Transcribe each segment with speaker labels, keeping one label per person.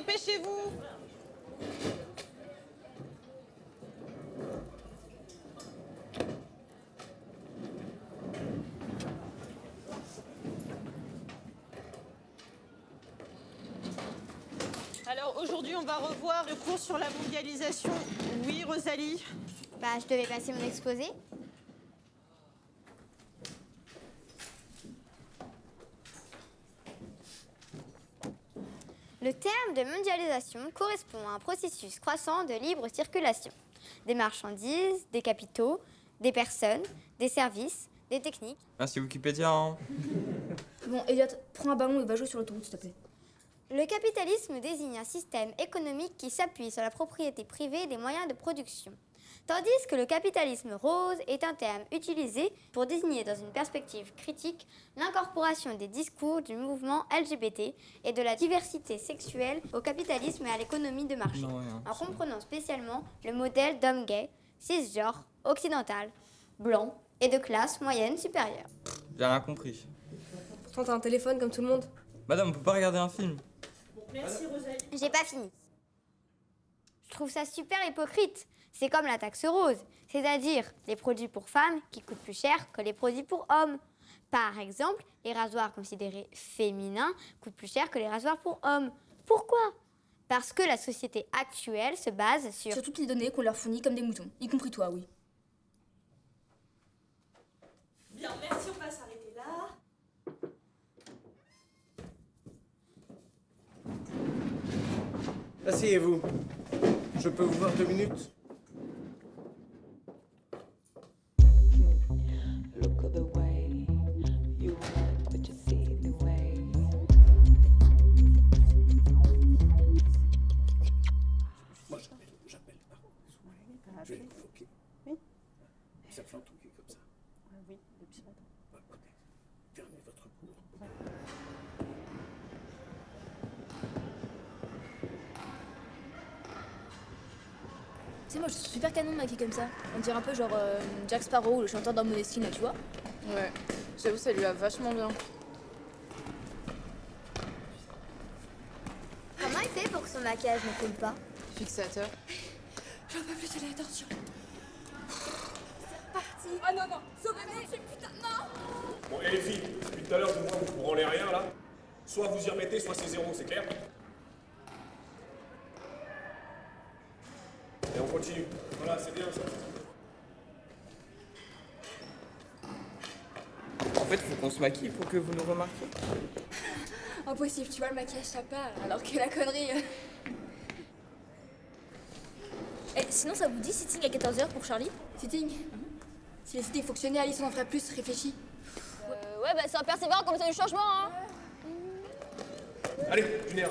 Speaker 1: dépêchez-vous. Alors aujourd'hui, on va revoir le cours sur la mondialisation. Oui, Rosalie?
Speaker 2: Bah, je devais passer mon exposé. Le terme de mondialisation correspond à un processus croissant de libre circulation des marchandises, des capitaux, des personnes, des services, des techniques.
Speaker 3: Merci Wikipédia. Hein.
Speaker 4: Bon, Elliot, prends un ballon et va jouer sur l'autoroute, s'il te plaît.
Speaker 2: Le capitalisme désigne un système économique qui s'appuie sur la propriété privée des moyens de production, tandis que le capitalisme rose est un terme utilisé pour désigner dans une perspective critique l'incorporation des discours du mouvement LGBT et de la diversité sexuelle au capitalisme et à l'économie de marché, en comprenant spécialement le modèle d'homme gay, cisgenre, occidental, blanc et de classe moyenne supérieure.
Speaker 3: J'ai rien compris.
Speaker 4: Pourtant, t'as un téléphone comme tout le monde.
Speaker 3: Madame, on peut pas regarder un film?
Speaker 1: Merci, Rosalie.
Speaker 2: J'ai pas fini. Je trouve ça super hypocrite. C'est comme la taxe rose, c'est-à-dire les produits pour femmes qui coûtent plus cher que les produits pour hommes. Par exemple, les rasoirs considérés féminins coûtent plus cher que les rasoirs pour hommes. Pourquoi? Parce que la société actuelle se base sur
Speaker 4: toutes les données qu'on leur fournit comme des moutons, y compris toi, oui.
Speaker 1: Bien, merci, on va s'arrêter là.
Speaker 5: Asseyez-vous. Je peux vous voir 2 minutes?
Speaker 6: Look at the way you walk, but you see the way.
Speaker 5: Moi, j'appelle. Je vais bloquer.
Speaker 1: Oui.
Speaker 5: Ça fait un truc comme ça.
Speaker 1: Oui, depuis longtemps.
Speaker 5: Bah, écoutez, fermez votre cours.
Speaker 4: Tu sais, moi, je suis super canon de maquiller comme ça. On dirait un peu genre Jack Sparrow, le chanteur dans Måneskin, là, tu vois.
Speaker 7: Ouais, j'avoue, ça lui va vachement bien.
Speaker 2: Comment il fait pour que son maquillage ne coule pas?
Speaker 7: Fixateur.
Speaker 4: J'en peux plus, c'est la torture.
Speaker 7: Ah non, non, sauvez-moi, putain, non!
Speaker 5: Bon, et les filles, depuis tout à l'heure, je vois que vous branlez rien, là. Soit vous y remettez, soit c'est 0, c'est clair? Et on continue. Voilà, c'est bien ça.
Speaker 3: En fait, faut qu'on se maquille pour que vous nous remarquiez.
Speaker 4: Impossible, tu vois, le maquillage, ça part, alors que la connerie... Eh, sinon, ça vous dit sitting à 14h pour Charlie? Sitting? Si les sittings fonctionnaient, Alice, on en ferait plus, réfléchis.
Speaker 8: Ouais, bah c'est en persévérant comme ça du changement, hein.
Speaker 5: Allez, Junior.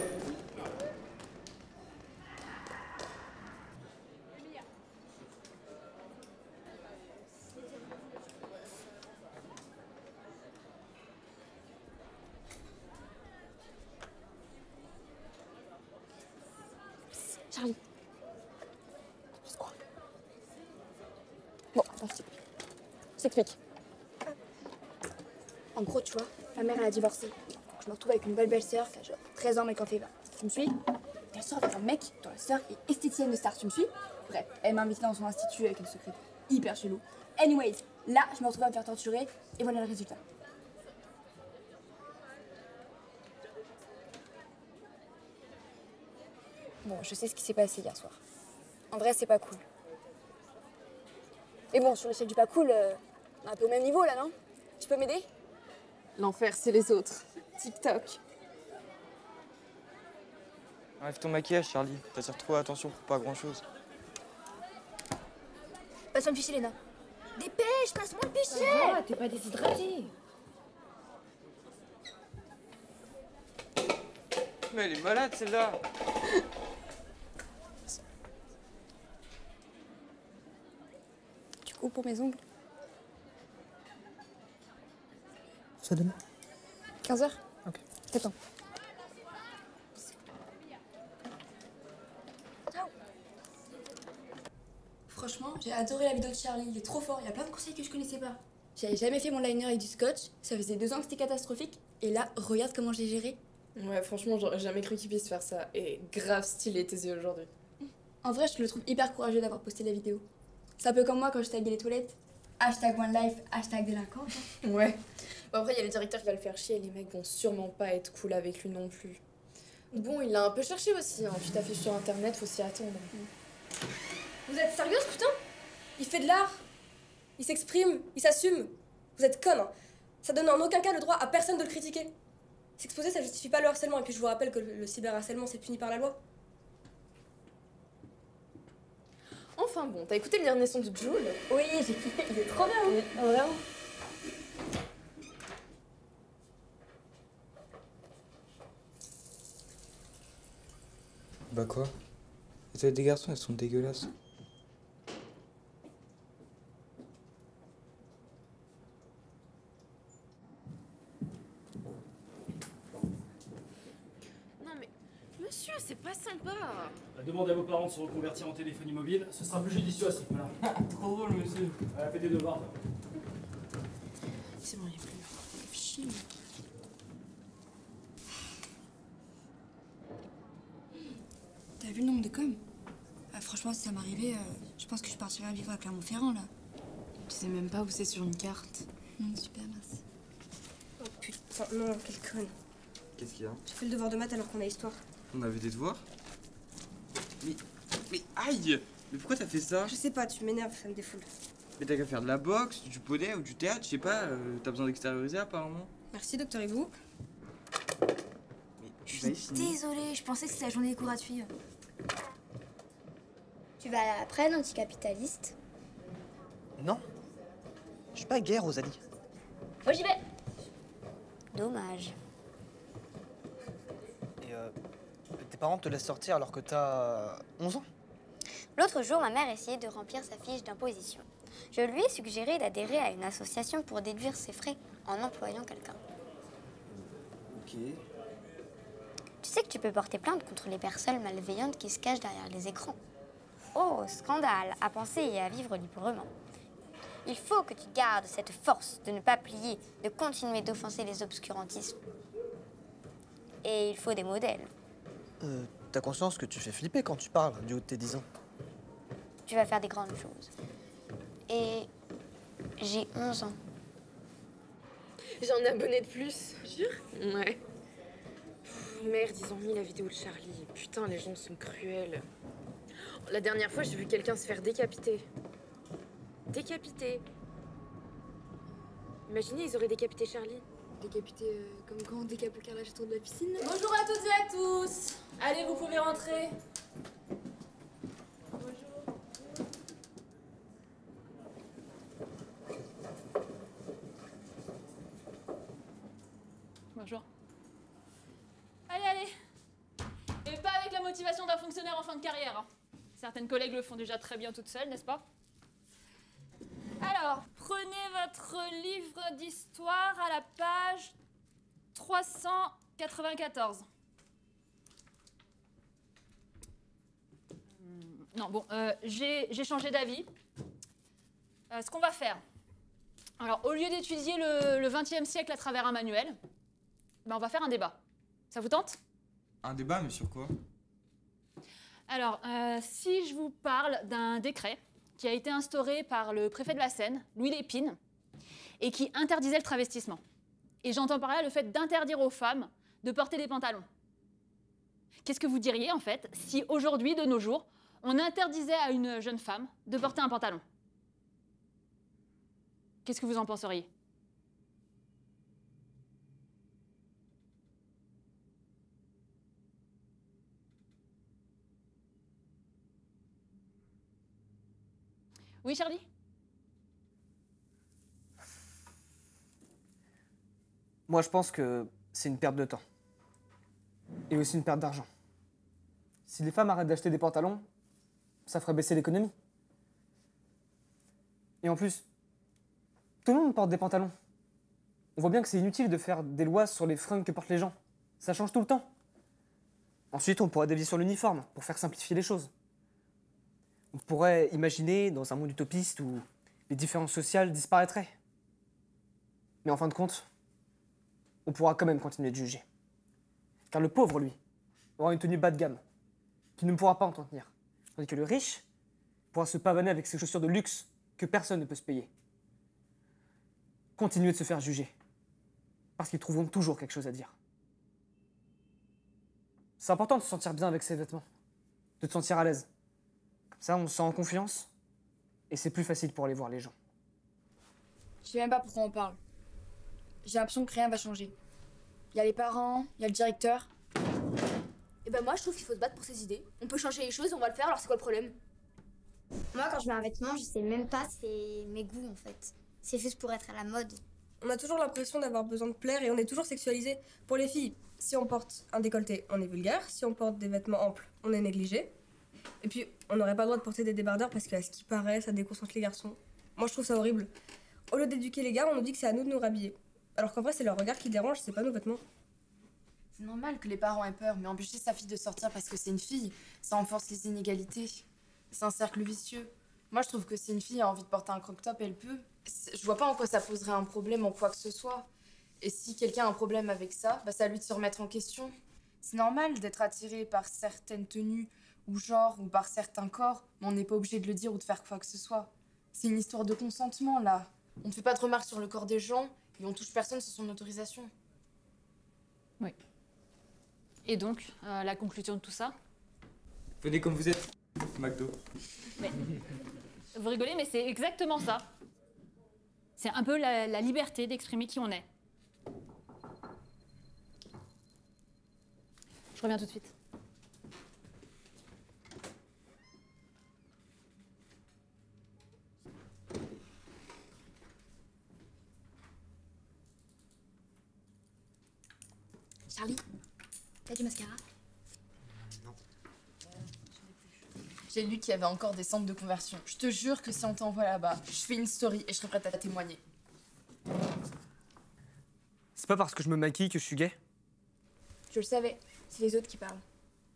Speaker 4: Charlie. C'est quoi? Bon, attends, je t'explique. En gros, tu vois, ma mère, elle a divorcé. Je me retrouve avec une nouvelle belle-sœur qui a genre 13 ans, mais qui en fait 20. Tu me suis? Elle sort avec un mec dont la sœur est esthéticienne de star, tu me suis? Bref, elle m'a invitée dans son institut avec une secrétaire hyper chelou. Anyways, là, je me retrouve à me faire torturer, et voilà le résultat. Bon, je sais ce qui s'est passé hier soir. En vrai, c'est pas cool. Et bon, sur l'échelle du pas cool, on est un peu au même niveau là, non? Tu peux m'aider?
Speaker 7: L'enfer, c'est les autres. TikTok.
Speaker 3: Enlève ton maquillage, Charlie. T'attires trop l'attention pour pas grand-chose.
Speaker 4: Passe-moi le fichier, Léna. Dépêche, passe-moi le fichier!
Speaker 7: Ah, t'es pas déshydratée.
Speaker 3: Mais elle est malade, celle-là.
Speaker 4: Du coup, pour mes ongles.
Speaker 9: Ça donne
Speaker 4: 15h?
Speaker 9: Ok.
Speaker 4: T'attends. Franchement, j'ai adoré la vidéo de Charlie, il est trop fort, il y a plein de conseils que je connaissais pas. J'avais jamais fait mon liner avec du scotch, ça faisait 2 ans que c'était catastrophique, et là, regarde comment je l'ai géré.
Speaker 7: Ouais, franchement, j'aurais jamais cru qu'il puisse faire ça. Et grave stylé tes yeux aujourd'hui.
Speaker 4: En vrai, je le trouve hyper courageux d'avoir posté la vidéo. C'est un peu comme moi quand je taguais les toilettes. Hashtag one life, hashtag délinquant.
Speaker 7: Ouais. Bon, après, il y a le directeur qui va le faire chier et les mecs vont sûrement pas être cool avec lui non plus. Bon, il l'a un peu cherché aussi, hein. Tu t'affiches sur internet, faut s'y attendre.
Speaker 10: Vous êtes sérieuse, putain? Il fait de l'art. Il s'exprime, il s'assume. Vous êtes conne, hein. Ça donne en aucun cas le droit à personne de le critiquer. S'exposer, ça justifie pas le harcèlement. Et puis je vous rappelle que le cyberharcèlement, c'est puni par la loi.
Speaker 7: Enfin bon, t'as écouté le dernier son de Jul?
Speaker 10: Oui, j'ai kiffé. Il est trop bien, hein. Vraiment.
Speaker 3: Bah quoi? Les toilettes des garçons, elles sont dégueulasses.
Speaker 7: Non mais, monsieur, c'est pas sympa.
Speaker 11: Demandez à vos parents de se reconvertir en téléphonie mobile, ce sera plus judicieux à ce niveau-là. Trop drôle, monsieur. Elle a fait des devoirs.
Speaker 7: C'est bon, il y a plus l'heure. Chier.
Speaker 4: T'as vu le nombre de coms? Franchement, si ça m'arrivait, je pense que je partirais vivre à Clermont-Ferrand, là.
Speaker 7: Tu sais même pas où c'est sur une carte.
Speaker 4: Super, merci.
Speaker 10: Oh putain, non, quelle conne.
Speaker 3: Qu'est-ce qu'il y a?
Speaker 10: J'ai fait le devoir de maths alors qu'on a histoire.
Speaker 3: On avait des devoirs? Mais aïe! Mais pourquoi t'as fait ça?
Speaker 10: Je sais pas, tu m'énerves, ça me défoule.
Speaker 3: Mais t'as qu'à faire de la boxe, du poney ou du théâtre, je sais pas, t'as besoin d'extérioriser apparemment.
Speaker 10: Merci, docteur Hibou.
Speaker 3: Mais tu vas y finir.
Speaker 4: Désolée, je pensais que c'était la journée des cours gratuits.
Speaker 2: Tu vas à la prenne anticapitaliste?
Speaker 9: Non. Je suis pas gay, Rosalie.
Speaker 8: Moi j'y vais.
Speaker 2: Dommage.
Speaker 9: Et tes parents te laissent sortir alors que t'as 11 ans?
Speaker 2: L'autre jour, ma mère essayait de remplir sa fiche d'imposition. Je lui ai suggéré d'adhérer à une association pour déduire ses frais en employant quelqu'un.
Speaker 9: Ok.
Speaker 2: Tu sais que tu peux porter plainte contre les personnes malveillantes qui se cachent derrière les écrans. Oh, scandale, à penser et à vivre librement. Il faut que tu gardes cette force de ne pas plier, de continuer d'offenser les obscurantismes. Et il faut des modèles.
Speaker 9: T'as conscience que tu fais flipper quand tu parles du haut de tes 10 ans?
Speaker 2: Tu vas faire des grandes choses. Et j'ai 11 ans.
Speaker 7: J'ai un abonné de plus. Jure? Ouais. Merde, ils ont mis la vidéo de Charlie. Putain, les gens sont cruels. La dernière fois, j'ai vu quelqu'un se faire décapiter. Décapité. Imaginez, ils auraient décapité Charlie.
Speaker 4: Décapité comme quand on décape le carrelage autour de la piscine.
Speaker 12: Bonjour à toutes et à tous. Allez, vous pouvez rentrer. Bonjour. Allez, allez. Et pas avec la motivation d'un fonctionnaire en fin de carrière. Certaines collègues le font déjà très bien toutes seules, n'est-ce pas? Alors, prenez votre livre d'histoire à la page 394. Non, bon, j'ai changé d'avis. Ce qu'on va faire, alors au lieu d'étudier le XXe siècle à travers un manuel, ben, on va faire un débat. Ça vous tente?
Speaker 3: Un débat, mais sur quoi?
Speaker 12: Alors, si je vous parle d'un décret qui a été instauré par le préfet de la Seine, Louis Lépine, et qui interdisait le travestissement. Et j'entends par là le fait d'interdire aux femmes de porter des pantalons. Qu'est-ce que vous diriez, en fait, si aujourd'hui, de nos jours, on interdisait à une jeune femme de porter un pantalon? Qu'est-ce que vous en penseriez? Oui, Charlie?
Speaker 13: Moi, je pense que c'est une perte de temps. Et aussi une perte d'argent. Si les femmes arrêtent d'acheter des pantalons, ça ferait baisser l'économie. Et en plus, tout le monde porte des pantalons. On voit bien que c'est inutile de faire des lois sur les fringues que portent les gens. Ça change tout le temps. Ensuite, on pourrait dévier sur l'uniforme pour faire simplifier les choses. On pourrait imaginer dans un monde utopiste où les différences sociales disparaîtraient. Mais en fin de compte, on pourra quand même continuer de juger. Car le pauvre, lui, aura une tenue bas de gamme, qui ne pourra pas en tenir. Tandis que le riche pourra se pavaner avec ses chaussures de luxe que personne ne peut se payer. Continuez de se faire juger, parce qu'ils trouveront toujours quelque chose à dire. C'est important de se sentir bien avec ses vêtements, de te sentir à l'aise. Comme ça, on se sent en confiance, et c'est plus facile pour aller voir les gens.
Speaker 4: Je sais même pas pourquoi on parle. J'ai l'impression que rien va changer. Il y a les parents, il y a le directeur.
Speaker 10: Et ben moi, je trouve qu'il faut se battre pour ses idées. On peut changer les choses, on va le faire, alors c'est quoi le problème?
Speaker 2: Moi, quand je mets un vêtement, je sais même pas c'est mes goûts en fait. C'est juste pour être à la mode.
Speaker 10: On a toujours l'impression d'avoir besoin de plaire et on est toujours sexualisé. Pour les filles, si on porte un décolleté, on est vulgaire. Si on porte des vêtements amples, on est négligé. Et puis, on n'aurait pas le droit de porter des débardeurs parce qu'à ce qui paraît, ça déconcentre les garçons. Moi, je trouve ça horrible. Au lieu d'éduquer les gars, on nous dit que c'est à nous de nous rhabiller. Alors qu'en vrai, c'est leur regard qui dérange, c'est pas nos vêtements.
Speaker 14: C'est normal que les parents aient peur, mais empêcher sa fille de sortir parce que c'est une fille, ça renforce les inégalités. C'est un cercle vicieux. Moi, je trouve que si une fille a envie de porter un crop-top, elle peut. Je vois pas en quoi ça poserait un problème en quoi que ce soit. Et si quelqu'un a un problème avec ça, bah c'est à lui de se remettre en question. C'est normal d'être attiré par certaines tenues ou genres ou par certains corps, mais on n'est pas obligé de le dire ou de faire quoi que ce soit. C'est une histoire de consentement, là. On ne fait pas de remarques sur le corps des gens et on touche personne sans son autorisation.
Speaker 12: Oui. Et donc, la conclusion de tout ça?
Speaker 3: Venez comme vous êtes, McDo.
Speaker 12: Mais, vous rigolez, mais c'est exactement ça. C'est un peu la liberté d'exprimer qui on est. Je reviens tout de suite.
Speaker 4: Charlie, t'as du mascara?
Speaker 14: J'ai lu qu'il y avait encore des centres de conversion. Je te jure que si on t'envoie là-bas, je fais une story et je serai prête à témoigner.
Speaker 13: C'est pas parce que je me maquille que je suis gay.
Speaker 4: Je le savais, c'est les autres qui parlent.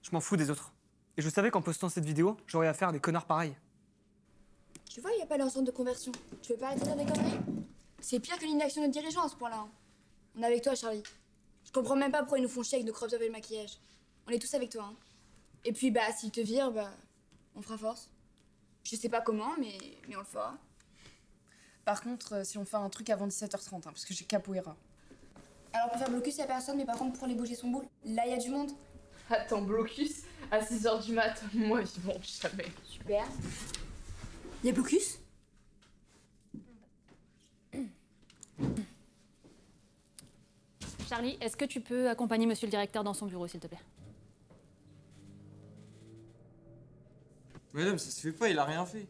Speaker 13: Je m'en fous des autres. Et je savais qu'en postant cette vidéo, j'aurais affaire à des connards pareils.
Speaker 4: Tu vois, il n'y a pas leur centre de conversion. Tu veux pas arrêter de dire des conneries? C'est pire que l'inaction de dirigeants à ce point-là. On est avec toi, Charlie. Je comprends même pas pourquoi ils nous font chier avec nos crop tops et le maquillage. On est tous avec toi. Hein. Et puis, bah, s'ils te virent, bah, on fera force. Je sais pas comment, mais on le fera.
Speaker 14: Par contre, si on fait un truc avant 17h30, hein, parce que j'ai capoeira.
Speaker 4: Alors, pour faire blocus, y a personne, mais par contre, pour les bouger son boule, là, y a du monde.
Speaker 14: Attends, blocus à 6h du mat, moi, vivant, jamais.
Speaker 4: Super. Y a blocus?
Speaker 12: Charlie, est-ce que tu peux accompagner monsieur le directeur dans son bureau, s'il te plaît?
Speaker 3: Madame, ça se fait pas, il a rien fait.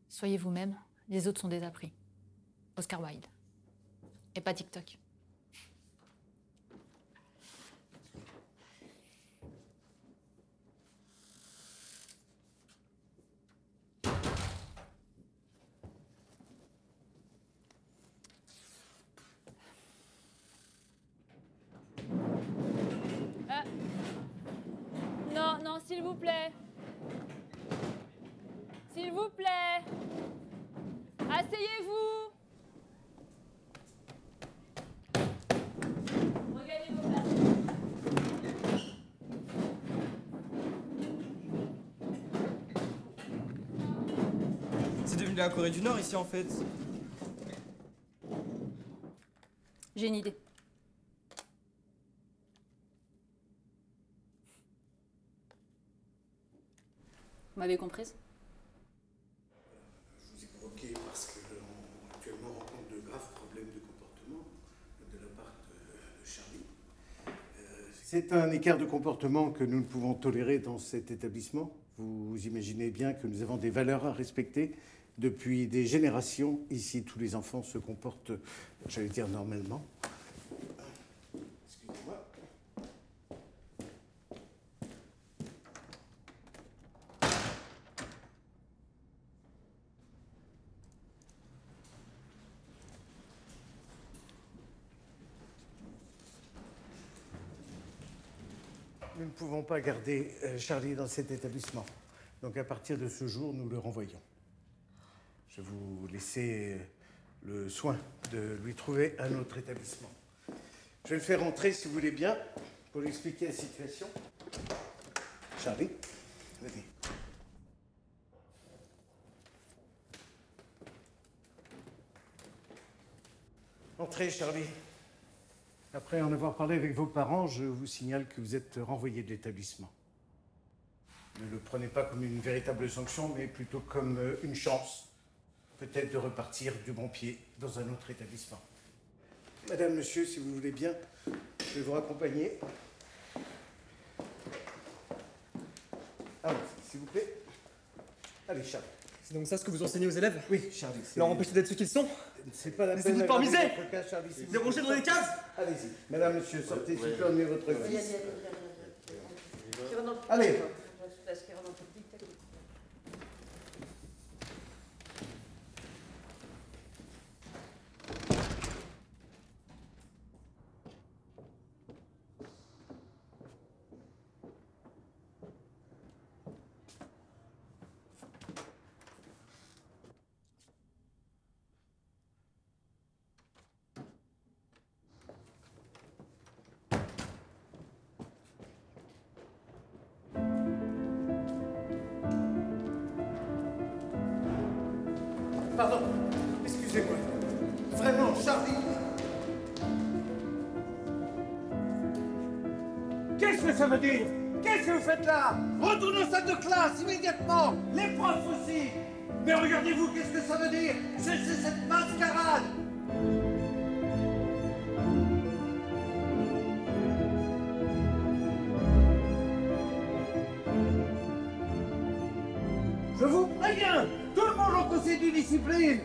Speaker 12: Soyez vous-même, les autres sont déjà pris. Oscar Wilde. Et pas TikTok. Non, non, s'il vous plaît. S'il vous plaît. Asseyez-vous. Regagnez vos places.
Speaker 3: C'est devenu la Corée du Nord ici en fait.
Speaker 12: J'ai une idée. Vous m'avez comprise?
Speaker 15: Je vous ai convoqué parce qu'on actuellement rencontre de graves problèmes de comportement de la part de Charlie. C'est un écart de comportement que nous ne pouvons tolérer dans cet établissement. Vous imaginez bien que nous avons des valeurs à respecter. Depuis des générations, ici, tous les enfants se comportent, j'allais dire, normalement. Excusez-moi. Nous ne pouvons pas garder Charlie dans cet établissement. Donc à partir de ce jour, nous le renvoyons. Je vais vous laisser le soin de lui trouver un autre établissement. Je vais le faire entrer, si vous voulez bien, pour lui expliquer la situation. Charlie, venez. Entrez, Charlie. Après en avoir parlé avec vos parents, je vous signale que vous êtes renvoyé de l'établissement. Ne le prenez pas comme une véritable sanction, mais plutôt comme une chance, peut-être de repartir du bon pied dans un autre établissement. Madame, monsieur, si vous voulez bien, je vais vous raccompagner. Allons, s'il vous plaît. Allez, Charlie.
Speaker 13: C'est donc ça ce que vous enseignez aux élèves?
Speaker 15: Oui, Charlie.
Speaker 13: Leur empêcher d'être ce qu'ils sont?
Speaker 15: C'est pas la
Speaker 13: Mais
Speaker 15: peine
Speaker 13: c'est
Speaker 15: d'aggraver
Speaker 13: uniformisé.
Speaker 15: votre cas, Charlie. s'il vous
Speaker 13: Les
Speaker 15: plaît.
Speaker 13: ranger dans les cases.
Speaker 15: Allez-y. Madame, monsieur, sortez, s'il vous plaît, emmenez votre fils.
Speaker 1: Allez.
Speaker 15: Allez. Pardon, excusez-moi. Vraiment, Charlie. Qu'est-ce que ça veut dire? Qu'est-ce que vous faites là? Retournez en salle de classe immédiatement. Les profs aussi. Mais regardez-vous, qu'est-ce que ça veut dire? C'est cette mascarade. Je vous préviens, tout le monde en conseil de discipline.